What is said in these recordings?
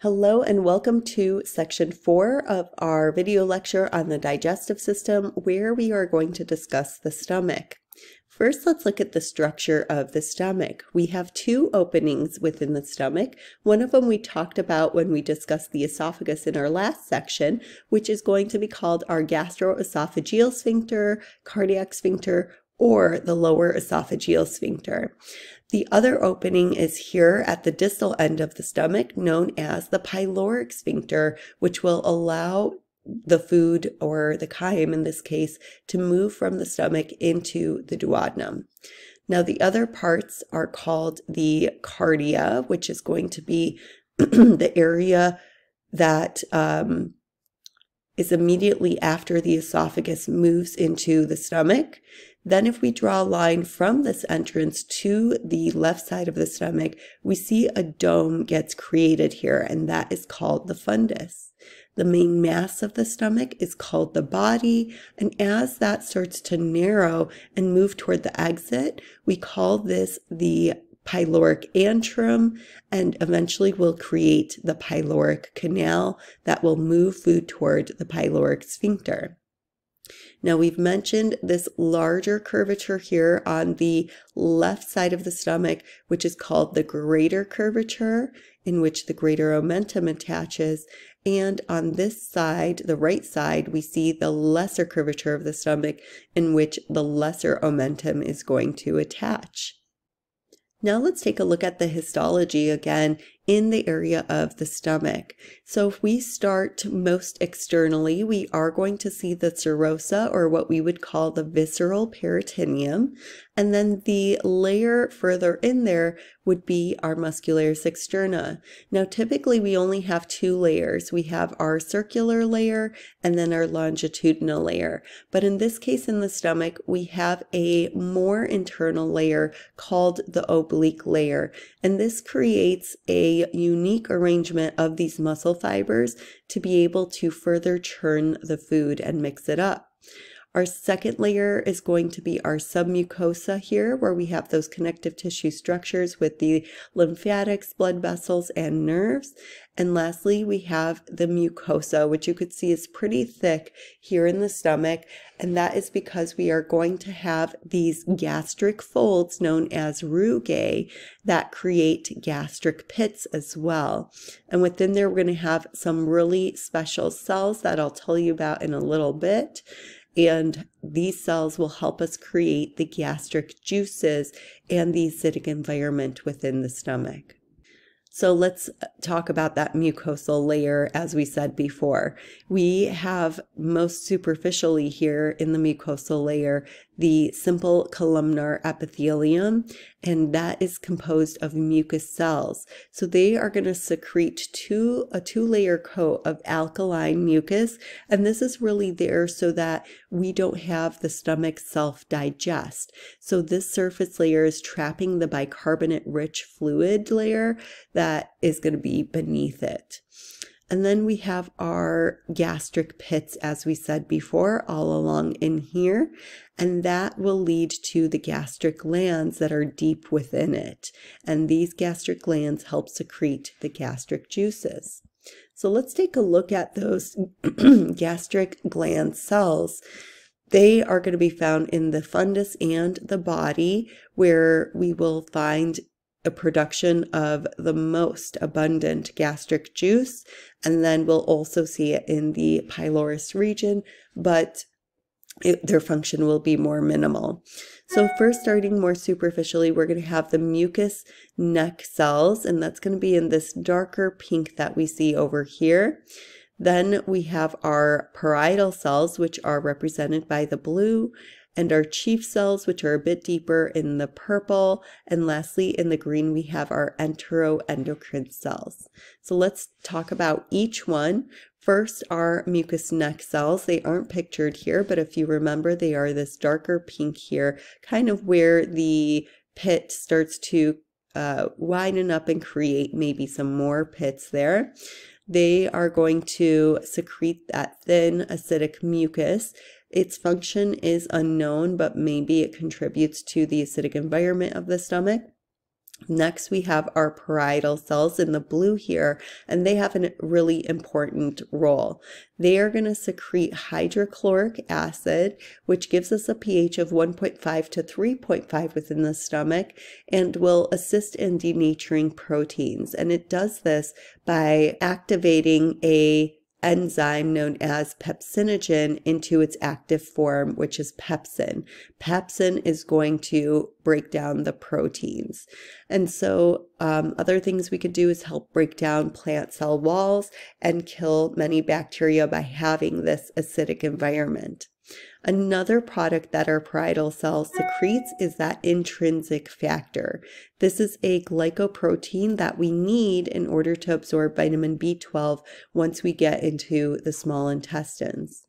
Hello and welcome to section 4 of our video lecture on the digestive system, where we are going to discuss the stomach. First, let's look at the structure of the stomach. We have two openings within the stomach. One of them we talked about when we discussed the esophagus in our last section, which is going to be called our gastroesophageal sphincter, cardiac sphincter, or the lower esophageal sphincter. The other opening is here at the distal end of the stomach, known as the pyloric sphincter, which will allow the food, or the chyme in this case, to move from the stomach into the duodenum. Now the other parts are called the cardia, which is going to be the area that is immediately after the esophagus moves into the stomach. Then if we draw a line from this entrance to the left side of the stomach, we see a dome gets created here, and that is called the fundus. The main mass of the stomach is called the body, and as that starts to narrow and move toward the exit, we call this the pyloric antrum, and eventually will create the pyloric canal that will move food toward the pyloric sphincter. Now we've mentioned this larger curvature here on the left side of the stomach, which is called the greater curvature, in which the greater omentum attaches. And on this side, the right side, we see the lesser curvature of the stomach, in which the lesser omentum is going to attach. Now let's take a look at the histology again in the area of the stomach. So if we start most externally, we are going to see the serosa, or what we would call the visceral peritoneum, and then the layer further in there would be our muscularis externa. Now typically we only have two layers. We have our circular layer and then our longitudinal layer. But in this case in the stomach, we have a more internal layer called the oblique layer. And this creates a unique arrangement of these muscle fibers to be able to further churn the food and mix it up. Our second layer is going to be our submucosa here, where we have those connective tissue structures with the lymphatics, blood vessels, and nerves. And lastly, we have the mucosa, which you could see is pretty thick here in the stomach. And that is because we are going to have these gastric folds known as rugae that create gastric pits as well. And within there, we're going to have some really special cells that I'll tell you about in a little bit. And these cells will help us create the gastric juices and the acidic environment within the stomach. So let's talk about that mucosal layer. As we said before, we have most superficially here in the mucosal layer the simple columnar epithelium, and that is composed of mucus cells. So they are going to secrete a two-layer coat of alkaline mucus, and this is really there so that we don't have the stomach self-digest. So this surface layer is trapping the bicarbonate-rich fluid layer that is going to be beneath it. And then we have our gastric pits, as we said before, all along in here, and that will lead to the gastric glands that are deep within it. And these gastric glands help secrete the gastric juices. So let's take a look at those gastric gland cells. They are going to be found in the fundus and the body, where we will find a production of the most abundant gastric juice, and then we'll also see it in the pylorus region, but their function will be more minimal. So first, starting more superficially, we're going to have the mucous neck cells, and that's going to be in this darker pink that we see over here. Then we have our parietal cells, which are represented by the blue, and our chief cells, which are a bit deeper in the purple, and lastly in the green we have our enteroendocrine cells. So let's talk about each one. First, our mucous neck cells. They aren't pictured here, but if you remember, they are this darker pink here, kind of where the pit starts to widen up and create maybe some more pits there. They are going to secrete that thin acidic mucus. Its function is unknown, but maybe it contributes to the acidic environment of the stomach. Next, we have our parietal cells in the blue here, and they have a really important role. They are going to secrete hydrochloric acid, which gives us a pH of 1.5 to 3.5 within the stomach, and will assist in denaturing proteins. And it does this by activating a enzyme known as pepsinogen into its active form, which is pepsin. Pepsin is going to break down the proteins. And so other things we could do is help break down plant cell walls and kill many bacteria by having this acidic environment. Another product that our parietal cell secretes is that intrinsic factor. This is a glycoprotein that we need in order to absorb vitamin B12 once we get into the small intestines.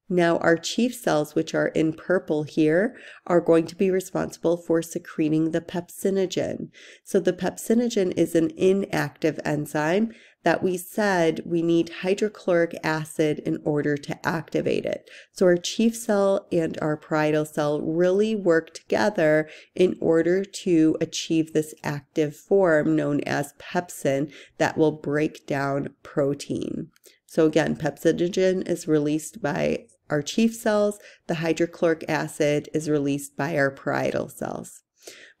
Now, our chief cells, which are in purple here, are going to be responsible for secreting the pepsinogen. So the pepsinogen is an inactive enzyme that we said we need hydrochloric acid in order to activate it. So our chief cell and our parietal cell really work together in order to achieve this active form known as pepsin that will break down protein. So again, pepsinogen is released by our chief cells. The hydrochloric acid is released by our parietal cells.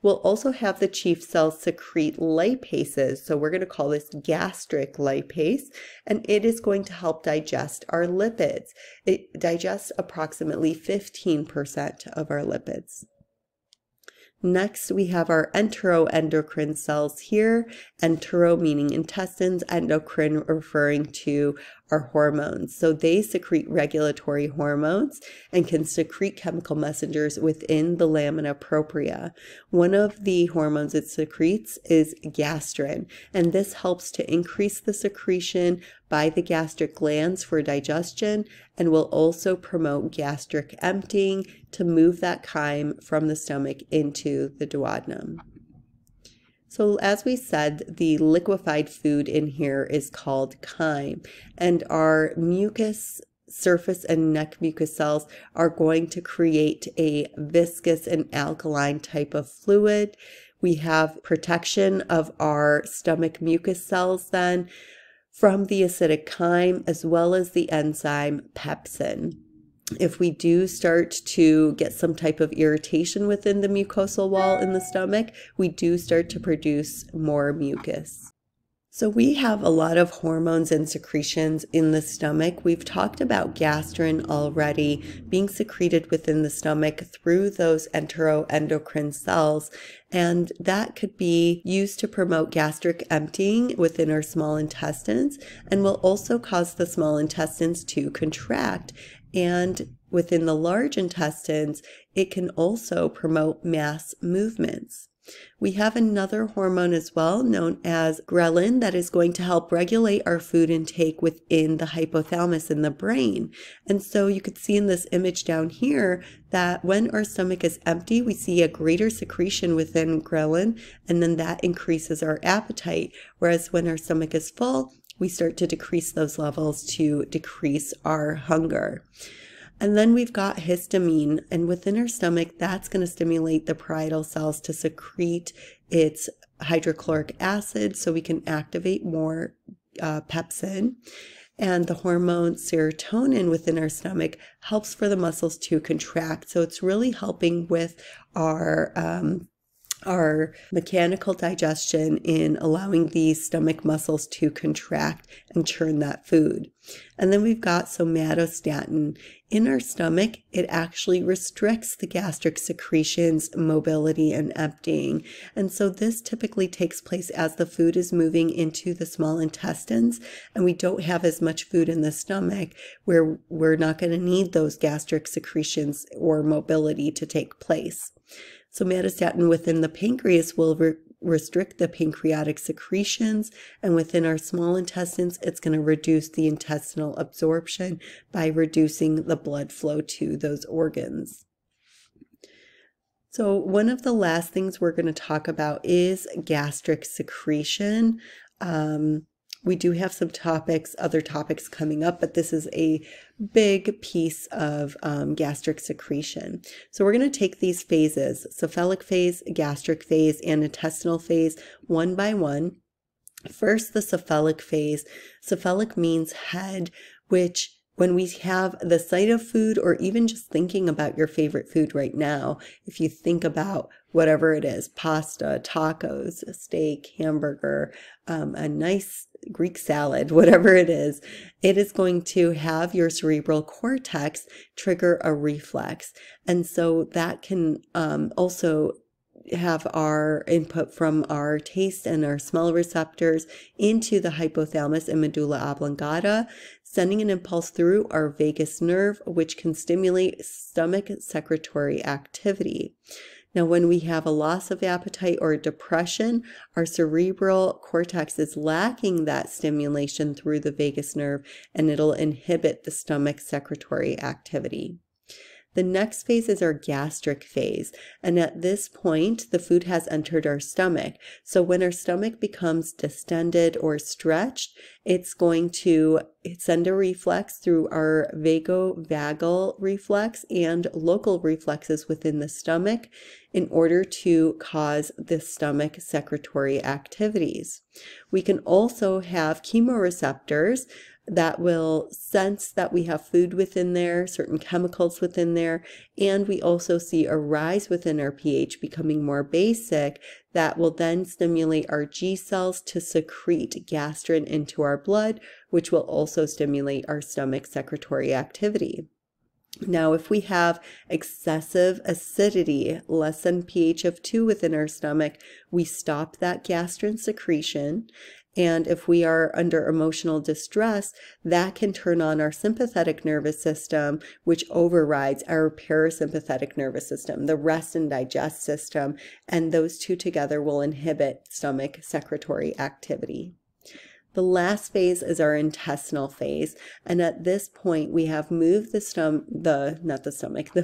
We'll also have the chief cells secrete lipases. So we're going to call this gastric lipase, and it is going to help digest our lipids. It digests approximately 15% of our lipids. Next, we have our enteroendocrine cells here. Entero meaning intestines, endocrine referring to our hormones. So they secrete regulatory hormones and can secrete chemical messengers within the lamina propria. One of the hormones it secretes is gastrin, and this helps to increase the secretion by the gastric glands for digestion and will also promote gastric emptying to move that chyme from the stomach into the duodenum. So as we said, the liquefied food in here is called chyme, and our mucus surface and neck mucus cells are going to create a viscous and alkaline type of fluid. We have protection of our stomach mucus cells then from the acidic chyme as well as the enzyme pepsin. If we do start to get some type of irritation within the mucosal wall in the stomach, we do start to produce more mucus. So we have a lot of hormones and secretions in the stomach. We've talked about gastrin already being secreted within the stomach through those enteroendocrine cells, and that could be used to promote gastric emptying within our small intestines and will also cause the small intestines to contract. And within the large intestines, it can also promote mass movements. We have another hormone as well known as ghrelin that is going to help regulate our food intake within the hypothalamus in the brain. And so you could see in this image down here that when our stomach is empty, we see a greater secretion within ghrelin, and then that increases our appetite. Whereas when our stomach is full, we start to decrease those levels to decrease our hunger. And then we've got histamine, and within our stomach, that's going to stimulate the parietal cells to secrete its hydrochloric acid so we can activate more pepsin. And the hormone serotonin within our stomach helps for the muscles to contract. So it's really helping with our mechanical digestion in allowing these stomach muscles to contract and churn that food. And then we've got somatostatin. In our stomach, it actually restricts the gastric secretions, mobility, and emptying. And so this typically takes place as the food is moving into the small intestines, and we don't have as much food in the stomach where we're not going to need those gastric secretions or mobility to take place. Somatostatin within the pancreas will restrict the pancreatic secretions, and within our small intestines, it's going to reduce the intestinal absorption by reducing the blood flow to those organs. So one of the last things we're going to talk about is gastric secretion. We do have some other topics coming up, but this is a big piece of gastric secretion. So we're going to take these phases, cephalic phase, gastric phase, and intestinal phase, one by one. First, the cephalic phase. Cephalic means head, which when we have the sight of food, or even just thinking about your favorite food right now, if you think about whatever it is, pasta, tacos, a steak, hamburger, a nice Greek salad, whatever it is going to have your cerebral cortex trigger a reflex. And so that can also have our input from our taste and our smell receptors into the hypothalamus and medulla oblongata, sending an impulse through our vagus nerve, which can stimulate stomach secretory activity. Now, when we have a loss of appetite or depression, our cerebral cortex is lacking that stimulation through the vagus nerve, and it'll inhibit the stomach secretory activity. The next phase is our gastric phase, and at this point, the food has entered our stomach. So when our stomach becomes distended or stretched, it's going to send a reflex through our vagovagal reflex and local reflexes within the stomach in order to cause the stomach secretory activities. We can also have chemoreceptors that will sense that we have food within there, certain chemicals within there, and we also see a rise within our pH becoming more basic that will then stimulate our G cells to secrete gastrin into our blood, which will also stimulate our stomach secretory activity. Now, if we have excessive acidity, less than pH of 2 within our stomach, we stop that gastrin secretion. And if we are under emotional distress, that can turn on our sympathetic nervous system, which overrides our parasympathetic nervous system, the rest and digest system, and those two together will inhibit stomach secretory activity. The last phase is our intestinal phase, and at this point we have moved the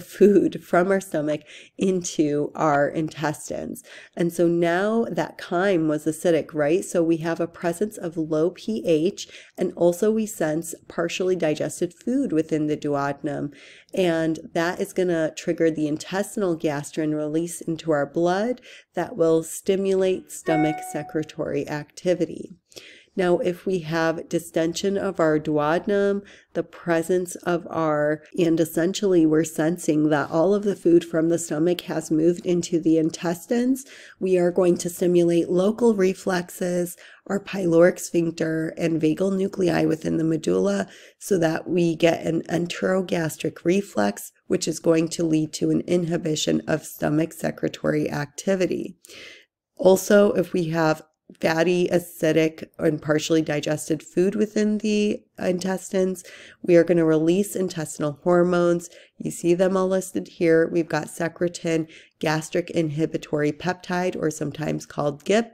food from our stomach into our intestines. And so now that chyme was acidic, right? So we have a presence of low pH, and also we sense partially digested food within the duodenum, and that is going to trigger the intestinal gastrin release into our blood that will stimulate stomach secretory activity. Now, if we have distension of our duodenum, the presence of and essentially we're sensing that all of the food from the stomach has moved into the intestines, we are going to stimulate local reflexes, our pyloric sphincter, and vagal nuclei within the medulla so that we get an enterogastric reflex, which is going to lead to an inhibition of stomach secretory activity. Also, if we have fatty, acidic, and partially digested food within the intestines, we are going to release intestinal hormones. You see them all listed here. We've got secretin, gastric inhibitory peptide, or sometimes called GIP,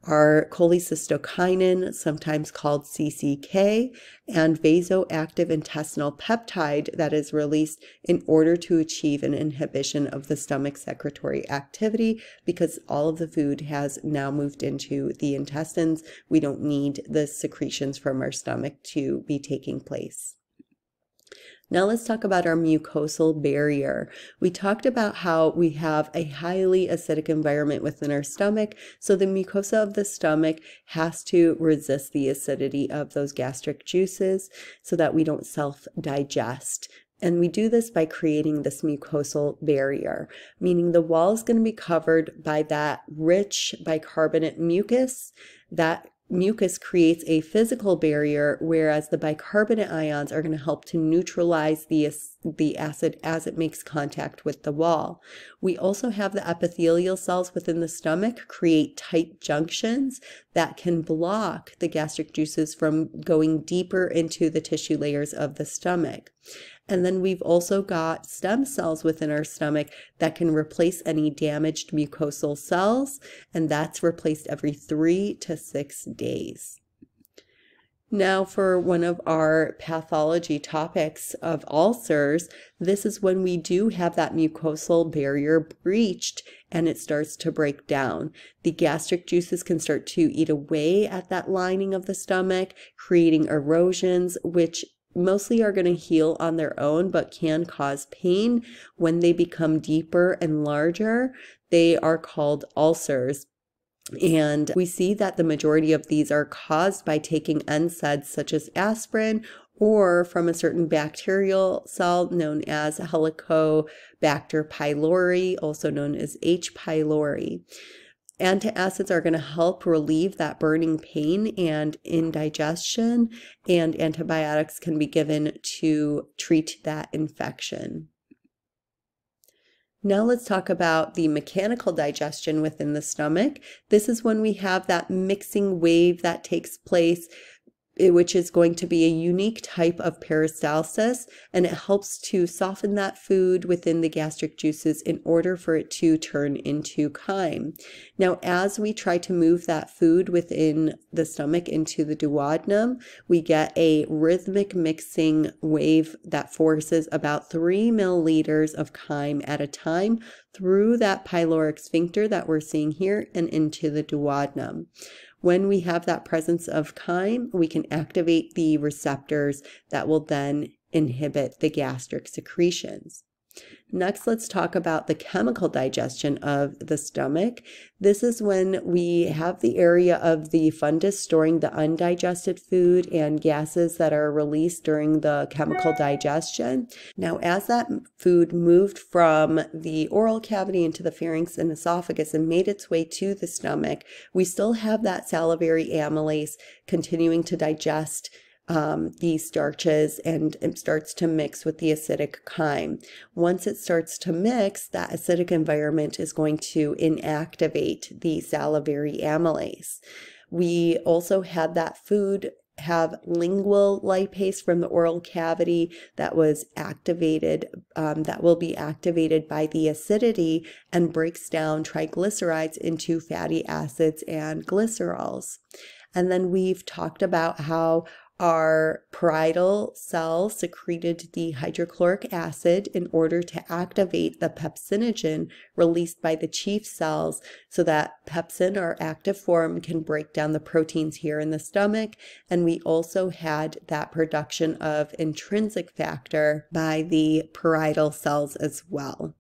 our cholecystokinin, sometimes called CCK, and vasoactive intestinal peptide that is released in order to achieve an inhibition of the stomach secretory activity, because all of the food has now moved into the intestines. We don't need the secretions from our stomach to be taking place. Now let's talk about our mucosal barrier. We talked about how we have a highly acidic environment within our stomach, so the mucosa of the stomach has to resist the acidity of those gastric juices so that we don't self-digest. And we do this by creating this mucosal barrier, meaning the wall is going to be covered by that rich bicarbonate mucus. That mucus creates a physical barrier, whereas the bicarbonate ions are going to help to neutralize the acid as it makes contact with the wall. We also have the epithelial cells within the stomach create tight junctions that can block the gastric juices from going deeper into the tissue layers of the stomach. And then we've also got stem cells within our stomach that can replace any damaged mucosal cells, and that's replaced every 3 to 6 days. Now for one of our pathology topics of ulcers, this is when we do have that mucosal barrier breached and it starts to break down. The gastric juices can start to eat away at that lining of the stomach, creating erosions, which mostly are going to heal on their own, but can cause pain when they become deeper and larger. They are called ulcers. And we see that the majority of these are caused by taking NSAIDs such as aspirin or from a certain bacterial cell known as Helicobacter pylori, also known as H. pylori. Antacids are going to help relieve that burning pain and indigestion, and antibiotics can be given to treat that infection. Now let's talk about the mechanical digestion within the stomach. This is when we have that mixing wave that takes place, which is going to be a unique type of peristalsis, and it helps to soften that food within the gastric juices in order for it to turn into chyme. Now, as we try to move that food within the stomach into the duodenum, we get a rhythmic mixing wave that forces about 3 milliliters of chyme at a time through that pyloric sphincter that we're seeing here and into the duodenum. When we have that presence of chyme, we can activate the receptors that will then inhibit the gastric secretions. Next, let's talk about the chemical digestion of the stomach. This is when we have the area of the fundus storing the undigested food and gases that are released during the chemical digestion. Now, as that food moved from the oral cavity into the pharynx and esophagus and made its way to the stomach, we still have that salivary amylase continuing to digest these starches, and it starts to mix with the acidic chyme. Once it starts to mix, that acidic environment is going to inactivate the salivary amylase. We also had that food have lingual lipase from the oral cavity that was activated, that will be activated by the acidity and breaks down triglycerides into fatty acids and glycerols. And then we've talked about how our parietal cells secreted the hydrochloric acid in order to activate the pepsinogen released by the chief cells so that pepsin, our active form, can break down the proteins here in the stomach. And we also had that production of intrinsic factor by the parietal cells as well.